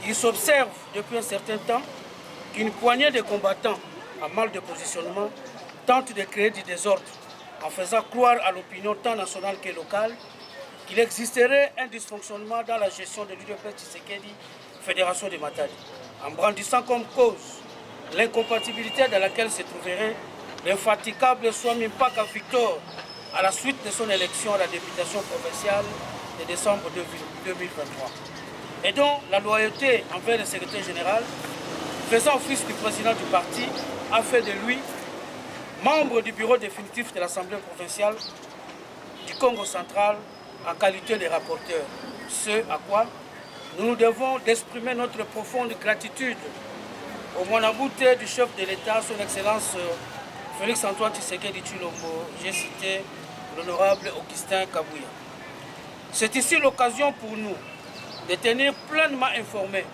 Il s'observe depuis un certain temps qu'une poignée de combattants à mal de positionnement tente de créer du désordre en faisant croire à l'opinion tant nationale que locale qu'il existerait un dysfonctionnement dans la gestion de l'UDPS Tshisekedi, Fédération de Matadi, en brandissant comme cause l'incompatibilité dans laquelle se trouverait l'infatigable Swami Mpaka Victor à la suite de son élection à la députation provinciale de décembre 2023. Et dont la loyauté envers le secrétaire général, faisant office du président du parti, a fait de lui membre du bureau définitif de l'Assemblée provinciale du Congo central en qualité de rapporteur. Ce à quoi nous nous devons d'exprimer notre profonde gratitude au monabouté du chef de l'État, son Excellence Félix-Antoine Tshisekedi Tshilombo. J'ai cité l'honorable Augustin Kabouya. C'est ici l'occasion pour nous de tenir pleinement informés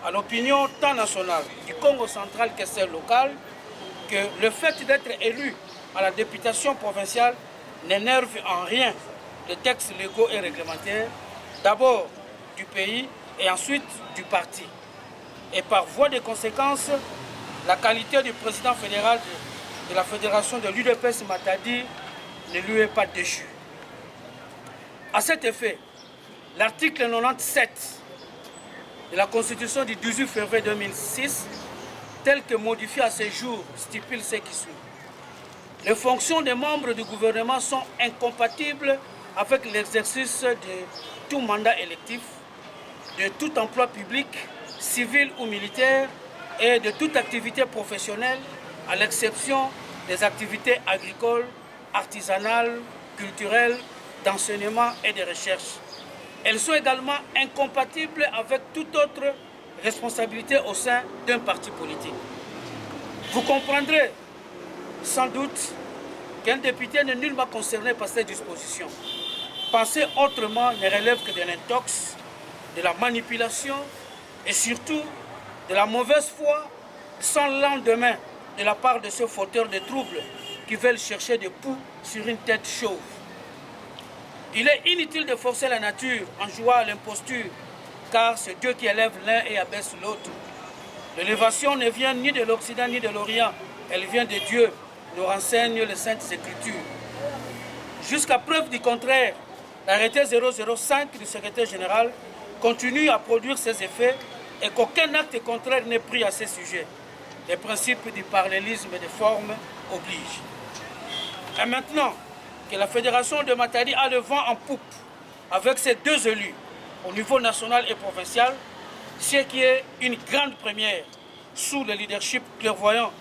à l'opinion tant nationale du Congo central que celle locale que le fait d'être élu à la députation provinciale n'énerve en rien les textes légaux et réglementaires, d'abord du pays et ensuite du parti. Et par voie de conséquence, la qualité du président fédéral de la fédération de l'UDPS Matadi ne lui est pas déchue. À cet effet, l'article 97 de la Constitution du 18 février 2006, tel que modifié à ce jour, stipule ce qui suit. Les fonctions des membres du gouvernement sont incompatibles avec l'exercice de tout mandat électif, de tout emploi public, civil ou militaire, et de toute activité professionnelle, à l'exception des activités agricoles, artisanales, culturelles, d'enseignement et de recherche. Elles sont également incompatibles avec toute autre responsabilité au sein d'un parti politique. Vous comprendrez sans doute qu'un député n'est nullement concerné par ces dispositions. Penser autrement ne relève que de l'intox, de la manipulation et surtout de la mauvaise foi sans lendemain de la part de ceux fauteurs de troubles qui veulent chercher des poux sur une tête chauve. Il est inutile de forcer la nature en jouant à l'imposture, car c'est Dieu qui élève l'un et abaisse l'autre. L'élévation ne vient ni de l'Occident ni de l'Orient, elle vient de Dieu, nous renseignent les Saintes Écritures. Jusqu'à preuve du contraire, l'arrêté 005 du secrétaire général continue à produire ses effets et qu'aucun acte contraire n'est pris à ce sujet. Les principes du parallélisme des formes obligent. Et maintenant que la fédération de Matadi a le vent en poupe avec ses deux élus au niveau national et provincial, ce qui est une grande première sous le leadership clairvoyant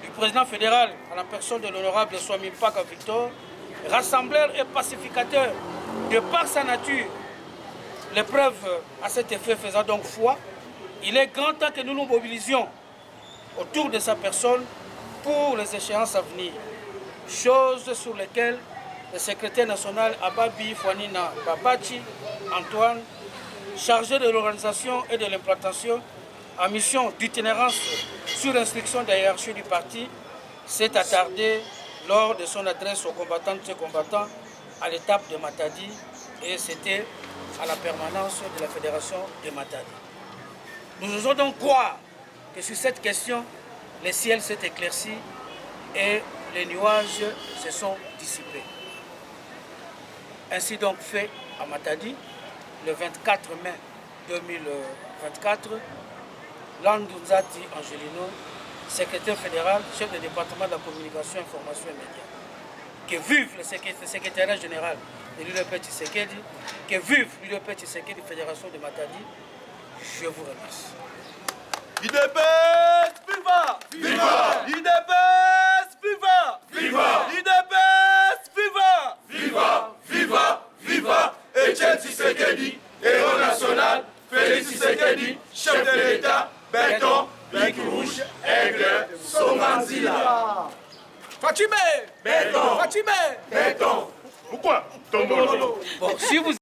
du président fédéral à la personne de l'honorable Swami Mpaka Victor, rassembleur et pacificateur de par sa nature. L'épreuve à cet effet faisant donc foi, il est grand temps que nous nous mobilisions autour de sa personne pour les échéances à venir, choses sur lesquelles le secrétaire national Ababi Fouanina Babachi Antoine, chargé de l'organisation et de l'implantation en mission d'itinérance sur instruction de la hiérarchie du parti, s'est attardé lors de son adresse aux combattantes et combattants à l'étape de Matadi, et c'était à la permanence de la fédération de Matadi. Nous osons donc croire que sur cette question, le ciel s'est éclairci et les nuages se sont dissipés. Ainsi donc fait à Matadi, le 24 mai 2024, Landunzati Angelino, secrétaire fédéral, chef du département de la communication, information et médias. Que vive le secrétariat général de l'UDPS Tshisekedi, que vive l'UDPS Tshisekedi, Fédération de Matadi. Je vous remercie. UDPS, viva! Viva! UDPS, viva! Viva! UDPS, viva! Viva! Viva! Viva! Etienne Tshisekedi, héros national, Félix Tshisekedi, chef de l'État, béton, bic rouge, aigle, Somanzila. Fatime! Béton! Fatime! Béton! Pourquoi Tombolo. Bon, si vous